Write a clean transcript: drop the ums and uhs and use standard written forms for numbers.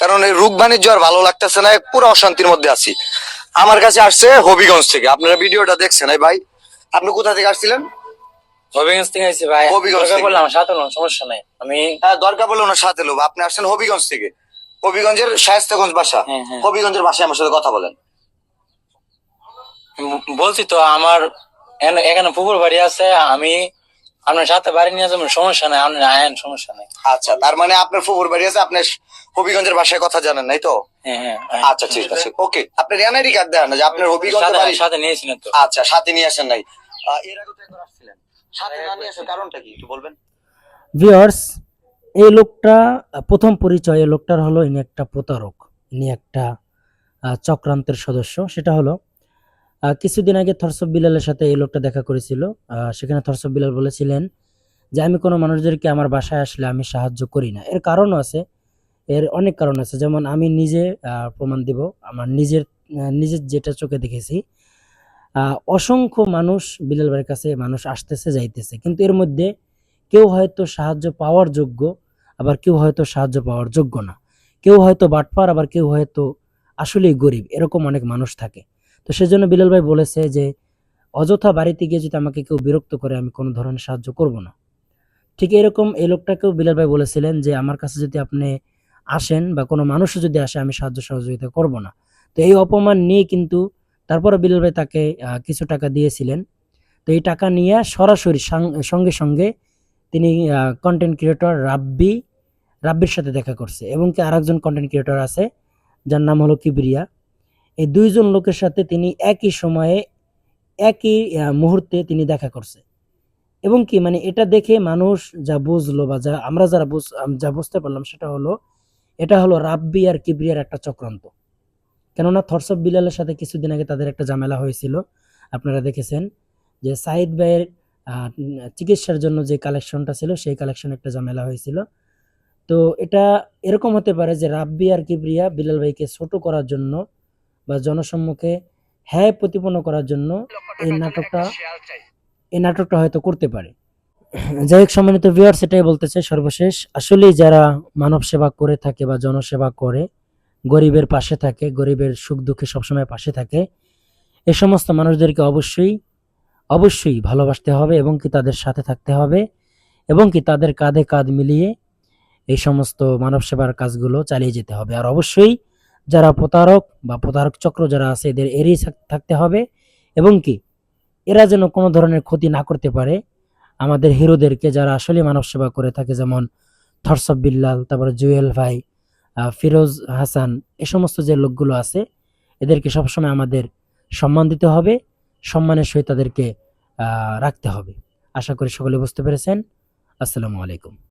কারণ এই রোগ বাণিজ্য আর ভালো লাগতেছে না, পুরো অশান্তির মধ্যে আছি। আমার কাছে আসছে হবিগঞ্জ থেকে, আপনারা ভিডিওটা দেখছেন এই ভাই? আপনি কোথা থেকে আসছিলেন? হবিগঞ্জ থেকে আইছি ভাই। হবিগঞ্জ দরকার থেকে? পড়লে আমার সাথে লোন, সমস্যা নাই। আমি হ্যাঁ, দরকার পড়লে ওনার সাথে লোক। আপনি আসছেন হবিগঞ্জ থেকে, হবিগঞ্জের শায়েস্তাগঞ্জ বাসা। হ্যাঁ হ্যাঁ হবিগঞ্জের বাসায় আমার সাথে কথা বলেন। বলছি তো আমার এখানে পুকুর বাড়ি আছে। আমি আপনার সাথে বাড়ি নিয়ে যাবেন, সমস্যা নাই। আপনি আয়েন, সমস্যা নাই। আচ্ছা, তার মানে আপনার ফুফুর বাড়ি আছে, আপনি হবিগঞ্জের বাসায় কথা জানেন নাই তো? হ্যাঁ হ্যাঁ আচ্ছা ঠিক আছে, ওকে। আপনার এনআইডি কার্ড দেন না যে আপনার হবিগঞ্জের সাথে বাড়ি? সাথে নিয়েছিলেন তো? আচ্ছা, সাথে নিয়ে আসেন নাই? এর আগে তো একবার আসছিলেন, সাথে না নিয়ে আসার কারণটা কি একটু বলবেন? ভিউয়ার্স, এই লোকটা প্রথম পরিচয় এই লোকটার হলো ইনি একটা প্রতারক, ইনি একটা চক্রান্তের সদস্য। সেটা হলো কিছুদিন আগে থরসব বিলালের সাথে এই লোকটা দেখা করেছিল। সেখানে থরসব বিলাল বলেছিলেন যে আমি কোনো মানুষদেরকে আমার বাসায় আসলে আমি সাহায্য করি না। এর কারণও আছে, এর অনেক কারণ আছে। যেমন আমি নিজে প্রমাণ দিব, আমার নিজের যেটা চোখে দেখেছি। অসংখ্য মানুষ বিলাল ভাইয়ের কাছে মানুষ আসতেছে যাইতেছে, কিন্তু এর মধ্যে কেউ হয়তো সাহায্য পাওয়ার যোগ্য, আবার কেউ হয়তো সাহায্য পাওয়ার যোগ্য না। কেউ হয়তো বাটপার, আবার কেউ হয়তো আসলেই গরিব, এরকম অনেক মানুষ থাকে। তো সেজন্য বিলাল ভাই বলেছে যে অযথা বাড়িতে গিয়ে যদি আমাকে কেউ বিরক্ত করে আমি কোনো ধরনের সাহায্য করব না। ঠিক এরকম এই লোকটাকেও বিলাল ভাই বলেছিলেন যে আমার কাছে যদি আপনি আসেন বা কোনো মানুষও যদি আসে আমি সাহায্য সহযোগিতা করব না। তো এই অপমান নিয়ে কিন্তু তারপরে বিলাল ভাই তাকে কিছু টাকা দিয়েছিলেন। তো এই টাকা নিয়ে সরাসরি সঙ্গে সঙ্গে তিনি কন্টেন্ট ক্রিয়েটর রাব্বির সাথে দেখা করছে, এবং কি আরেকজন কন্টেন্ট ক্রিয়েটর আছে যার নাম হলো কিবরিয়া। এই দুইজন লোকের সাথে তিনি একই সময়ে একই মুহূর্তে তিনি দেখা করছে। এবং কি মানে এটা দেখে মানুষ যা বুঝলো বা যা আমরা যা বুঝতে পারলাম সেটা হলো এটা হলো রাব্বি আর কিবরিয়ার একটা চক্রান্ত। কেননা থরসব বিলালের সাথে কিছুদিন আগে তাদের একটা ঝামেলা হয়েছিল, আপনারা দেখেছেন যে সাইদ ভাইয়ের চিকিৎসার জন্য যে কালেকশনটা ছিল সেই কালেকশন একটা ঝামেলা হয়েছিল। তো এটা এরকম হতে পারে যে রাব্বি আর কিবরিয়া বিলাল ভাইকে ছোট করার জন্য বা জনসম্মুখে হ্যায় প্রতিপন্ন করার জন্য এই নাটকটা হয়তো করতে পারে। যাই হোক সম্মানিত ভিউয়ার্স, এটাই বলতে চাই সর্বশেষ, আসলেই যারা মানব সেবা করে থাকে বা জনসেবা করে, গরিবের পাশে থাকে, গরিবের সুখ দুঃখে সবসময় পাশে থাকে, এই সমস্ত মানুষদেরকে অবশ্যই ভালোবাসতে হবে এবং কি তাদের সাথে থাকতে হবে, এবং কি তাদের কাঁধে কাঁধ মিলিয়ে এই সমস্ত মানব সেবার কাজগুলো চালিয়ে যেতে হবে। আর অবশ্যই যারা প্রতারক বা প্রতারক চক্র যারা আছে এদের এড়িয়ে থাকতে হবে, এবং কি এরা যেন কোনো ধরনের ক্ষতি না করতে পারে আমাদের হিরোদেরকে, যারা আসলে মানব সেবা করে থাকে, যেমন থরসব বিল্লাল, তারপরে জুয়েল ভাই, ফিরোজ হাসান, এ সমস্ত যে লোকগুলো আছে এদেরকে সবসময় আমাদের সম্মান দিতে হবে, সম্মানের সহিত তাদেরকে রাখতে হবে। আশা করি সকলে বুঝতে পেরেছেন। আসসালামু আলাইকুম।